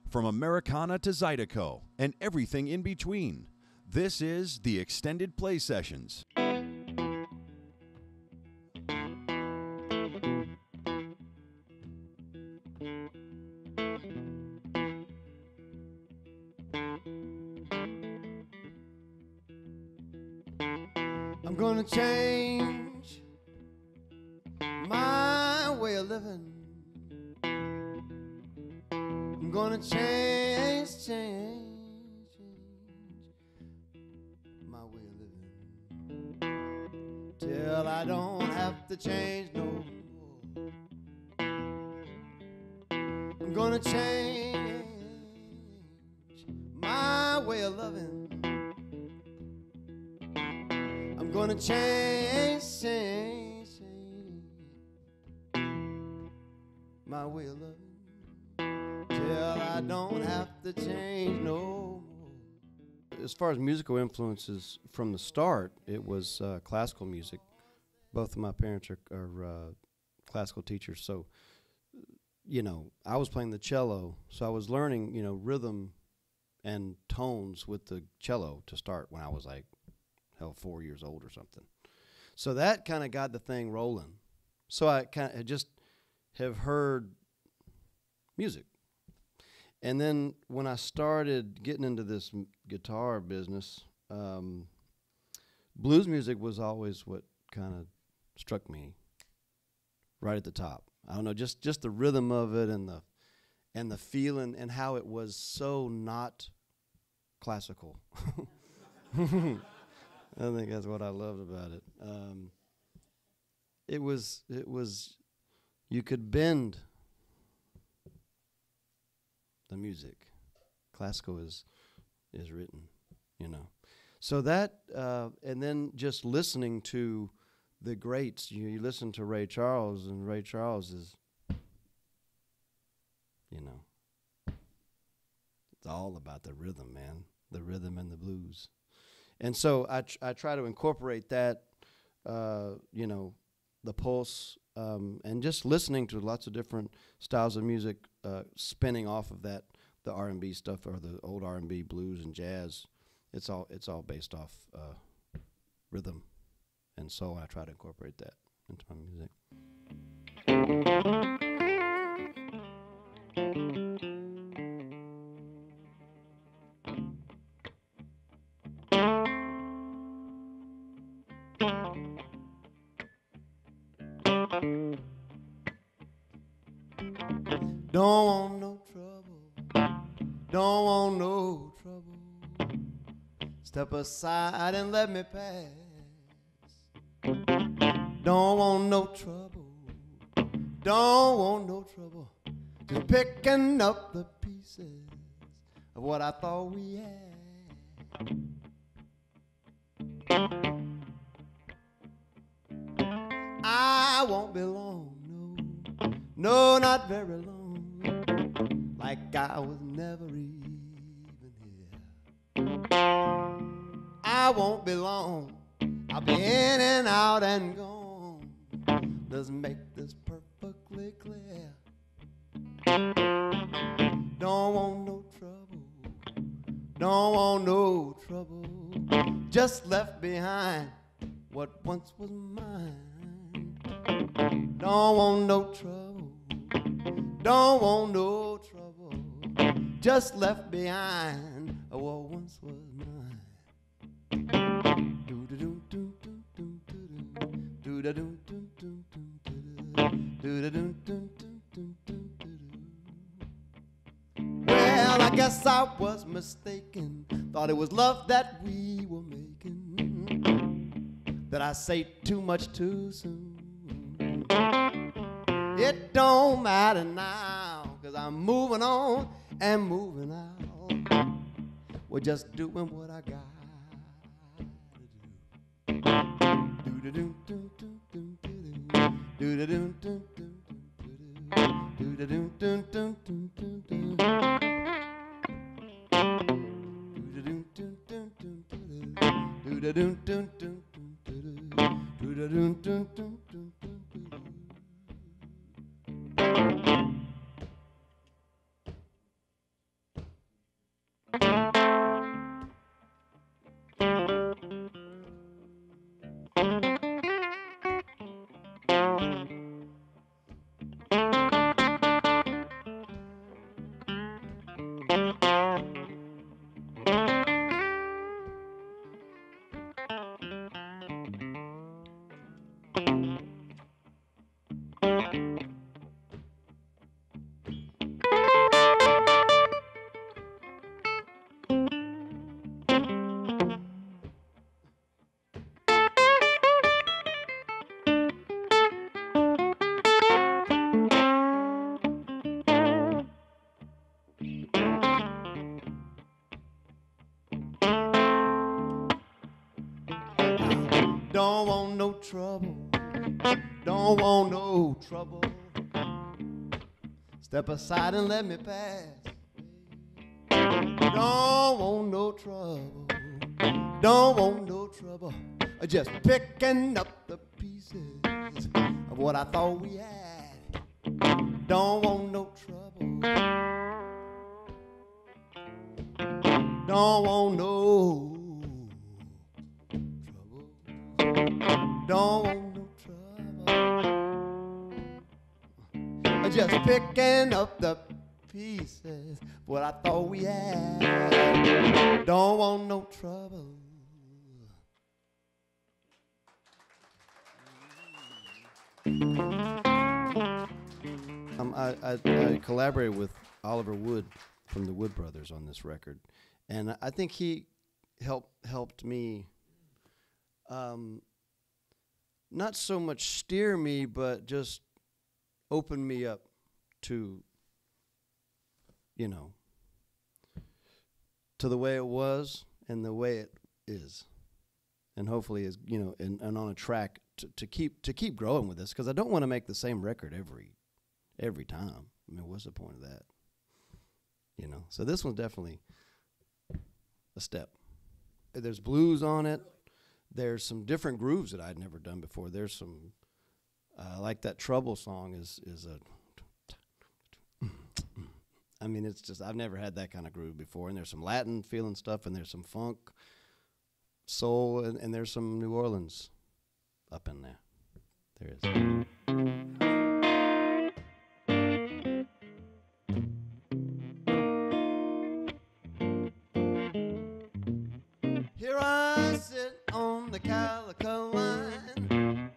From Americana to Zydeco and everything in between, this is the Extended Play Sessions. I'm gonna change my way of living. I'm gonna change my way of living till I don't have to change no more. I'm gonna change my way of loving. I'm gonna change my way of loving till I don't have to change no more. As far as musical influences from the start, it was classical music. Both of my parents are classical teachers, so I was playing the cello, so I was learning rhythm and tones with the cello to start when I was like 4 years old or something. So that kind of got the thing rolling. So I kind of just have heard music. And then when I started getting into this guitar business, blues music was always what kind of struck me right at the top. I don't know, just the rhythm of it and the feeling and how it was so not classical. I think that's what I loved about it. It was you could bend the music. Classical is written, So that and then just listening to the greats. You listen to Ray Charles, and Ray Charles is, it's all about the rhythm, man. The rhythm and the blues. And so I try to incorporate that, the pulse, and just listening to lots of different styles of music, spinning off of that, the R&B stuff or the old R&B, blues and jazz. It's all based off rhythm, and so I try to incorporate that into my music. Don't want no trouble, don't want no trouble. Step aside and let me pass. Don't want no trouble, don't want no trouble. Just picking up the pieces of what I thought we had. I won't be long, no, not very long. Like I was never even here. I won't be long. I'll be in and out and gone. Let's make this perfectly clear. Don't want no trouble. Don't want no trouble. Just left behind what once was mine. Don't want no trouble. Don't want no trouble. Just left behind what once was mine. Well, I guess I was mistaken. Thought it was love that we were making. Did I say too much too soon? It don't matter now, 'cause I'm moving on and moving out. We're just doing what I got to do. Don't want no trouble. Don't want no trouble. Step aside and let me pass. Don't want no trouble. Don't want no trouble. Just picking up the pieces of what I thought we had. Don't want no trouble. Don't want no trouble. Don't want no trouble. Just picking up the pieces of what I thought we had. Don't want no trouble. I collaborated with Oliver Wood from the Wood Brothers on this record, and I think he helped me not so much steer me, but just open me up to, you know, to the way it was and the way it is, and hopefully is, you know, and on a track to keep growing with this, because I don't want to make the same record every time. I mean, what's the point of that? You know, so this one's definitely a step. There's blues on it. There's some different grooves that I'd never done before. There's some, like that Trouble song is a, I mean, it's just, I've never had that kind of groove before. And there's some Latin feeling stuff, and there's some funk, soul, and there's some New Orleans up in there. There is. Here I sit on the calico line.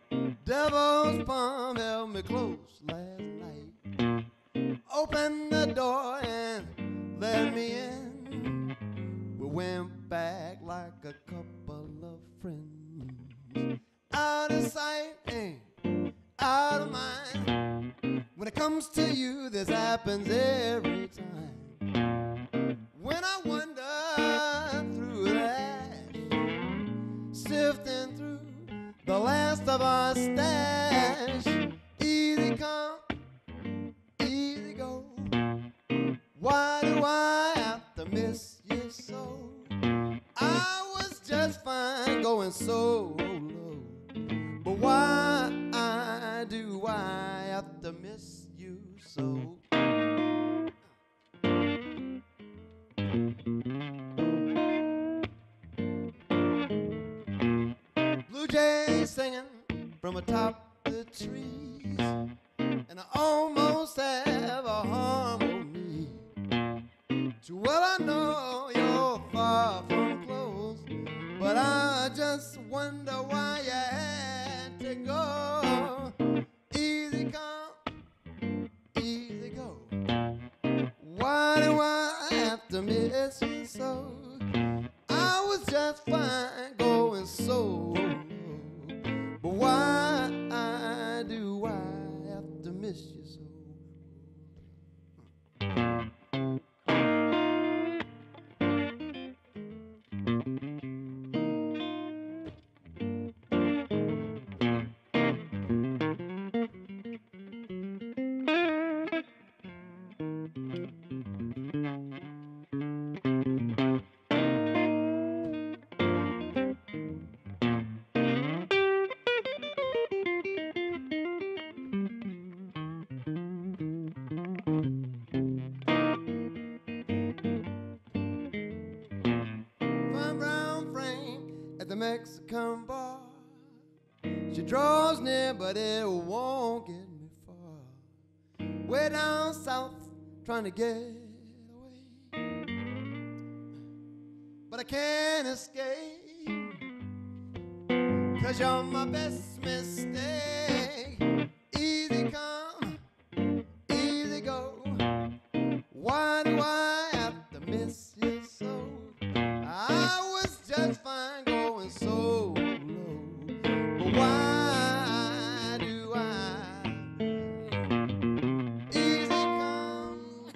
Devil's palm held me close last night. Opened the door and let me in. We went back like a couple of friends. Out of sight and out of mind. When it comes to you, this happens every time. When I wander through the ash, sifting through the last of our stash, easy come, easy go. Why do I have to miss you so? I was just fine going so low, but why do I have to miss you so? Blue jays singing from atop the trees, and I almost have a harmony. Too well I know you're far from close, but I just wonder why you had to go. Easy come, easy go. Why do I have to miss you so? I was just fine going so low, but why do I have to miss you so? The Mexican bar, she draws near, but it won't get me far. Way down south, trying to get away, but I can't escape, 'cause 'cause you're my best mistake. Easy come, easy go. Why do I have to miss you so? I was just fine going so low, but why do I? Easy come,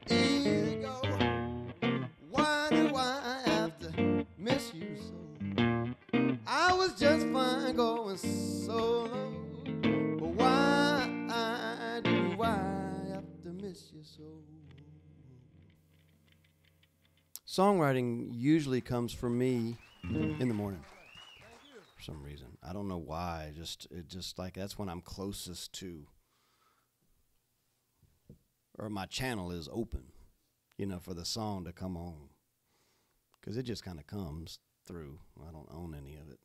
easy go. Why do I have to miss you so? I was just fine going so low, but why do I have to miss you so? Songwriting usually comes for me in the morning. For some reason, I don't know why. It just like that's when I'm closest to, or my channel is open, for the song to come on, because it just kind of comes through. I don't own any of it.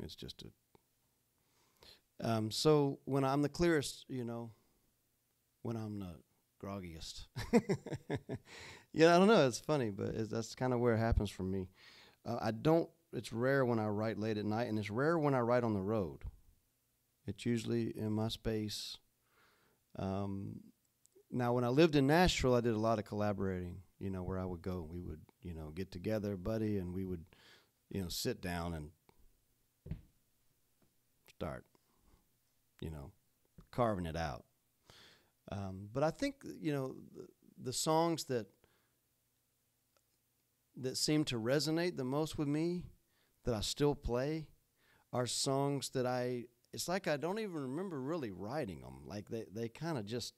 It's just a. So when I'm the clearest, when I'm the groggiest. I don't know. It's funny, but that's kind of where it happens for me. It's rare when I write late at night, and it's rare when I write on the road. It's usually in my space. Now, when I lived in Nashville, I did a lot of collaborating, where I would go. We would, get together, buddy, and we would, sit down and start, carving it out. But I think, the songs that seem to resonate the most with me, that I still play, are songs that it's like I don't even remember really writing them. Like they kind of just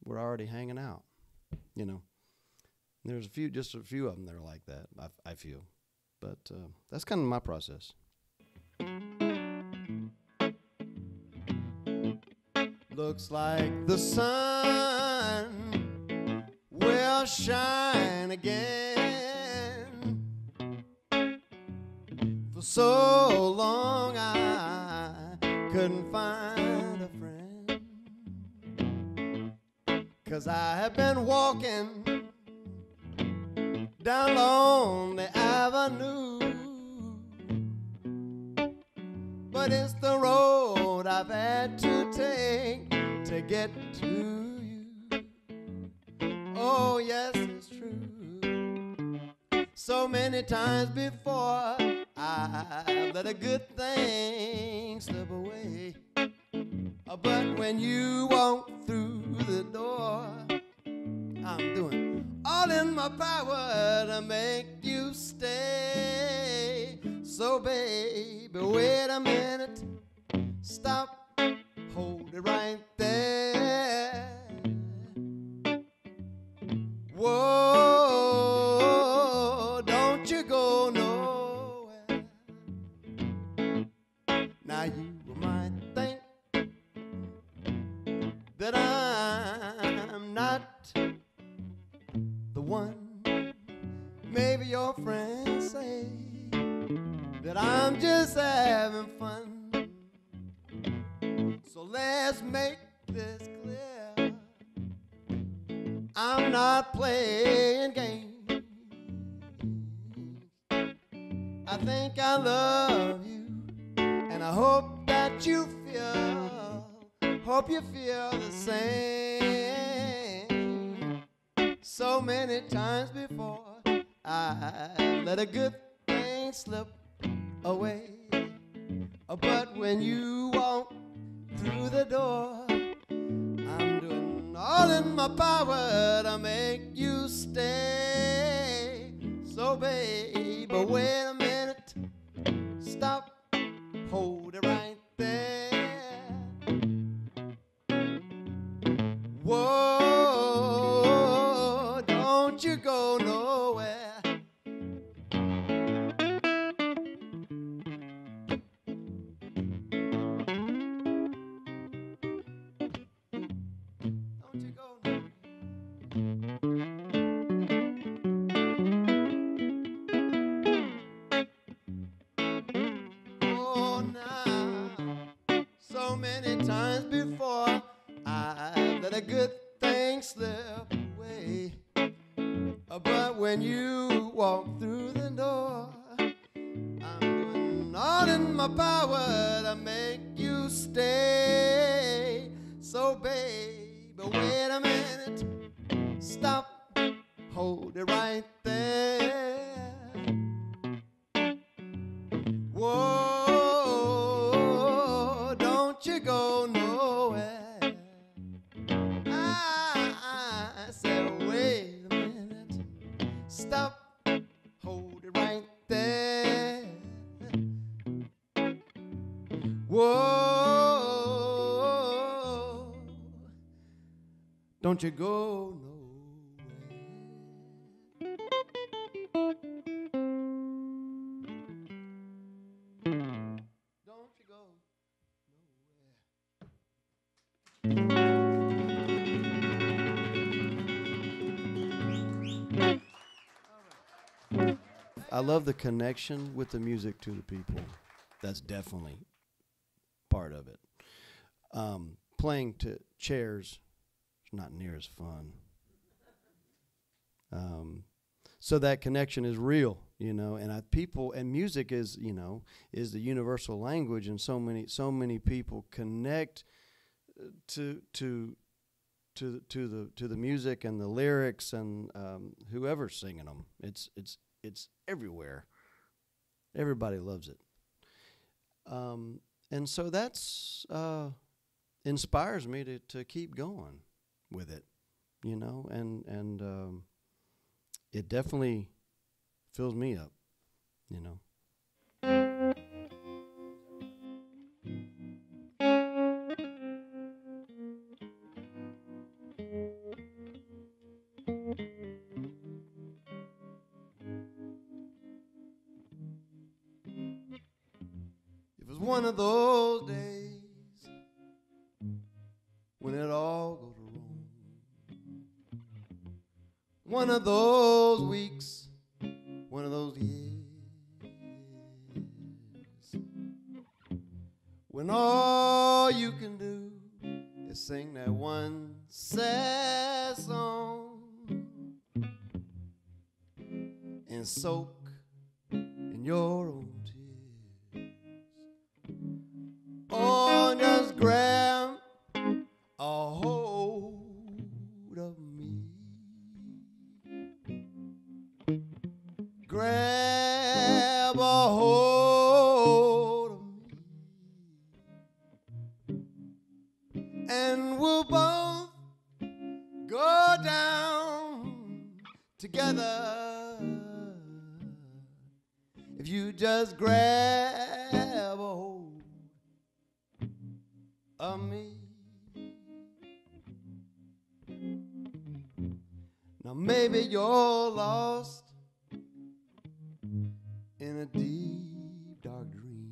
were already hanging out, There's just a few of them that are like that, I feel. But that's kind of my process. Looks like the sun will shine again. For so long I couldn't find a friend, 'cause I have been walking down Lonely Avenue, but it's the road I've had to take to get to you. Oh yes, it's true. So many times before I've let a good thing slip away, but when you walk through the door, I'm doing all in my power to make you stay. So baby, wait a minute, stop, hold it right there. Whoa, don't you go nowhere. Now you might think that I'm not the one. Maybe your friends say that I'm just having fun. So let's make this clear, I'm not playing games. I think I love you, and I hope that you feel the same. So many times before I let a good thing slip away, but when you walk through the door, I'm doing all in my power to make you stay. So baby, wait a minute, stop, hold it right there. Whoa, don't you go nowhere. Times before I let a good thing slip away, but when you walk through the door. I'm doing all in my power to make you stay. So baby, wait a minute, stop, hold it right there. Whoa, don't you go nowhere. I said, wait a minute, stop, hold it right there. Whoa, don't you go nowhere. Don't you go nowhere. I love the connection with the music to the people. That's definitely part of it. Playing to chairs is not near as fun. So that connection is real, you know, and people and music is, you know, is the universal language, and so many people connect to the music and the lyrics and whoever's singing them. It's everywhere. Everybody loves it. And so that's inspires me to keep going with it, you know, and it definitely fills me up, you know. It was one of those days when it all goes wrong. One of those weeks, one of those years, when all you can do is sing that one sad song and soak in your own tears. Oh, just grab a hold of me. Grab a hold of me, and we'll both go down together. If you just grab a hold of me. Now maybe you're lost in a deep, dark dream.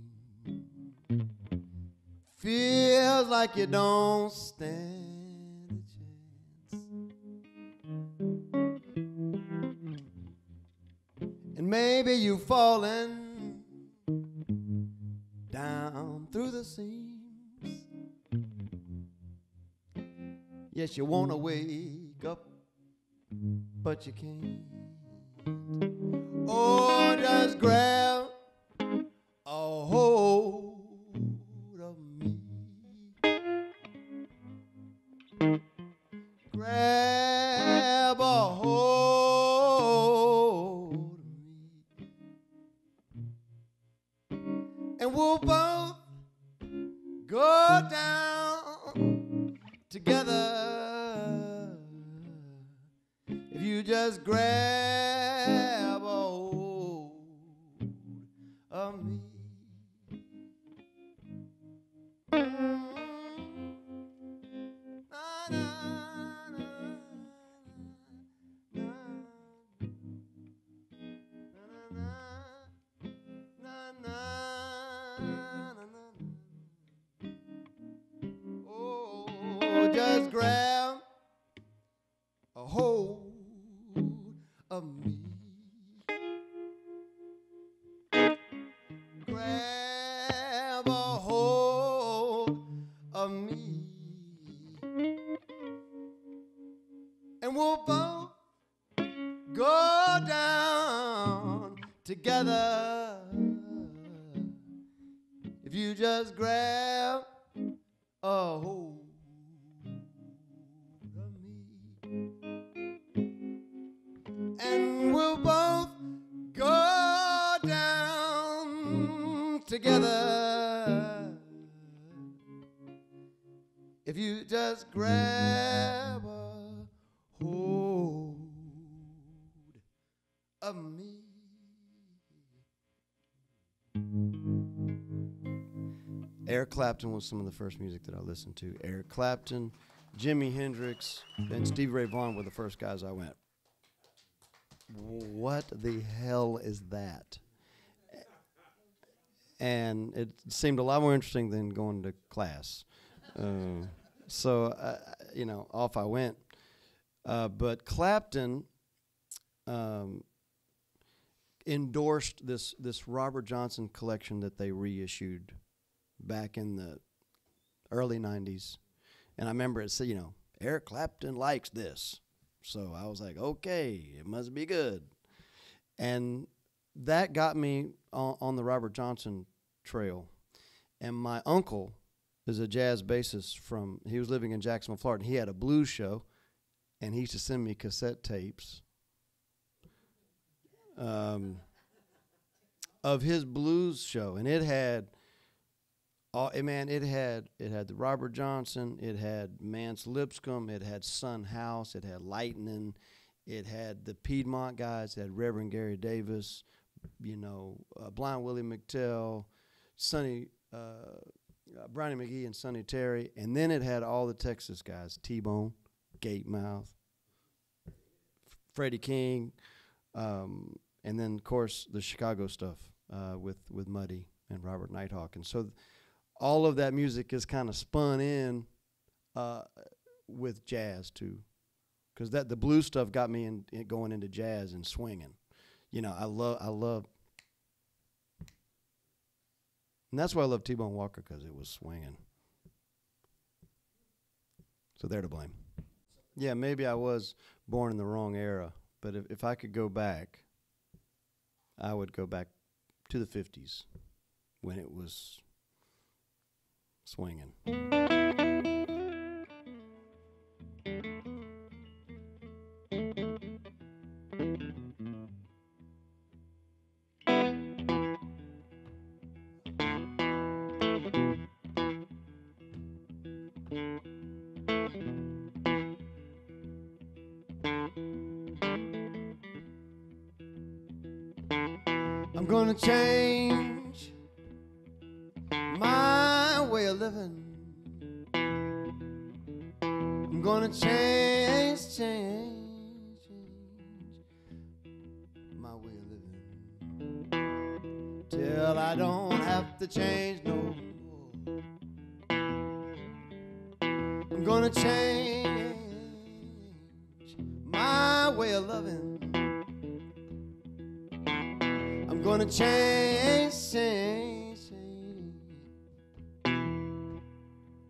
Feels like you don't stand a chance. And maybe you've fallen down through the seams. Yes, you want to wake up, but you can't. Oh, just grab a hold of me. Grab a hold of me, and we'll both go down together. If you just grab a hold of me. Oh, just grab a hold of me. Grab a hold of me, and we'll both go down together. If you just grab a hold of me, and we'll both go down together. If you just grab a hold of me. Eric Clapton was some of the first music that I listened to. Eric Clapton, Jimi Hendrix, and Stevie Ray Vaughan were the first guys I went, what the hell is that? And it seemed a lot more interesting than going to class. So off I went. But Clapton endorsed this Robert Johnson collection that they reissued back in the early 90s. And I remember it said, Eric Clapton likes this. So I was like, okay, it must be good. And that got me on the Robert Johnson trail. And my uncle is a jazz bassist he was living in Jacksonville, Florida. He had a blues show, and he used to send me cassette tapes of his blues show. And it had the Robert Johnson, it had Mance Lipscomb, it had Son House, it had Lightning, it had the Piedmont guys, it had Reverend Gary Davis, Blind Willie McTell, Brownie McGee and Sonny Terry, and then it had all the Texas guys, T-Bone, Gatemouth, Freddie King, and then of course the Chicago stuff with Muddy and Robert Nighthawk. And so all of that music is kind of spun in with jazz too, because the blues stuff got me going into jazz and swinging. I love, and that's why I love T-Bone Walker, because it was swinging. So they're to blame. Yeah, maybe I was born in the wrong era, but if I could go back, I would go back to the 50s when it was swinging. I'm gonna change my way of living. I'm gonna change my way of living till I don't have to change no more. I'm gonna change my way of loving. I'm gonna change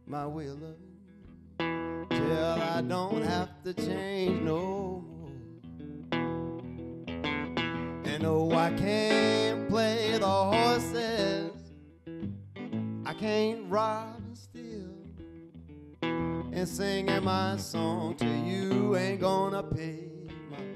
my way of loving till I don't have to change no more. And oh, I can't play the horses, I can't rob and steal, and singing my song to you ain't gonna pay my bills.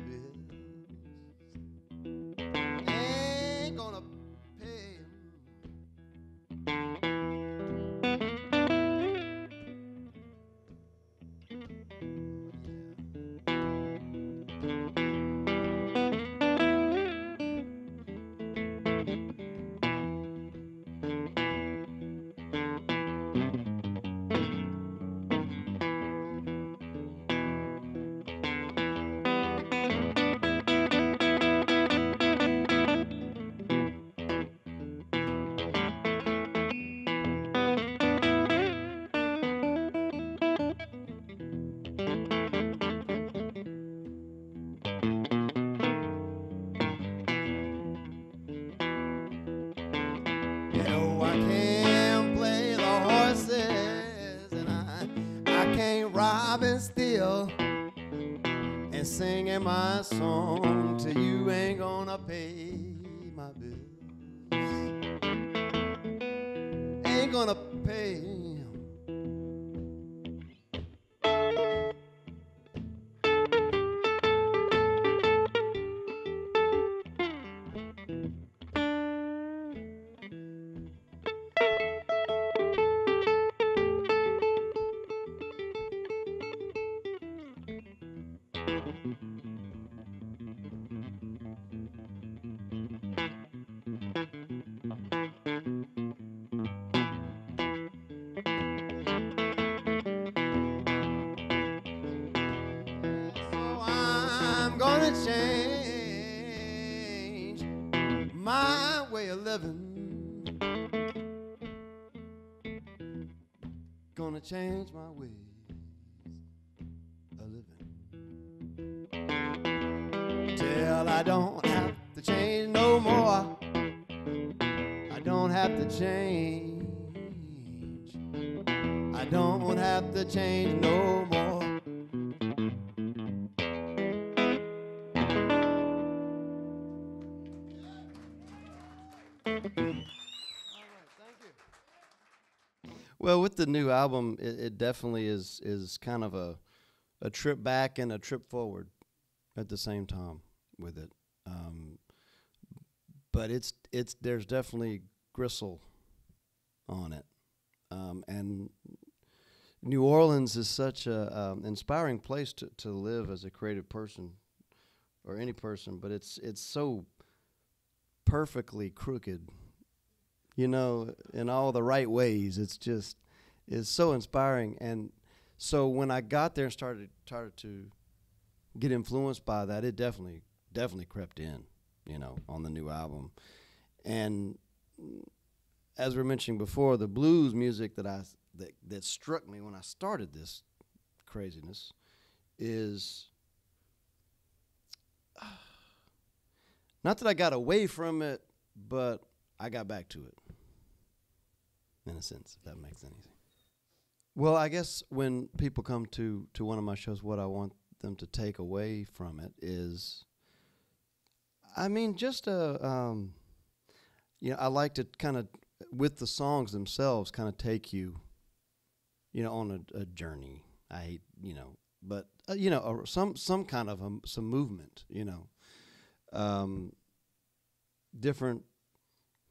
Singing my song to you ain't gonna pay my bills. Ain't gonna pay him. So I'm gonna change my way of living. Gonna change my ways of living till I don't have to change no more. I don't have to change. I don't have to change no more. Well, with the new album, it definitely is kind of a trip back and a trip forward at the same time with it. But it's there's definitely gristle on it, and New Orleans is such a inspiring place to live as a creative person or any person. But it's so perfectly crooked, you know, in all the right ways. It's so inspiring. And so when I got there and started to get influenced by that, it definitely crept in, you know, on the new album. And as we were mentioning before, the blues music that struck me when I started this craziness is not that I got away from it, but I got back to it, in a sense, if that makes any sense. Well, I guess when people come to one of my shows, what I want them to take away from it is, I mean, just you know, I like to kind of, with the songs themselves, kind of take you, you know, on a journey. I hate, you know, but you know, some kind of some movement, you know, different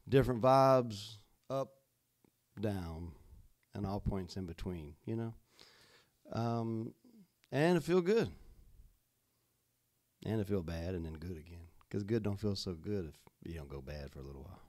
vibes, up, down, and all points in between, you know, and it feel good, and it feel bad, and then good again, because good don't feel so good if you don't go bad for a little while.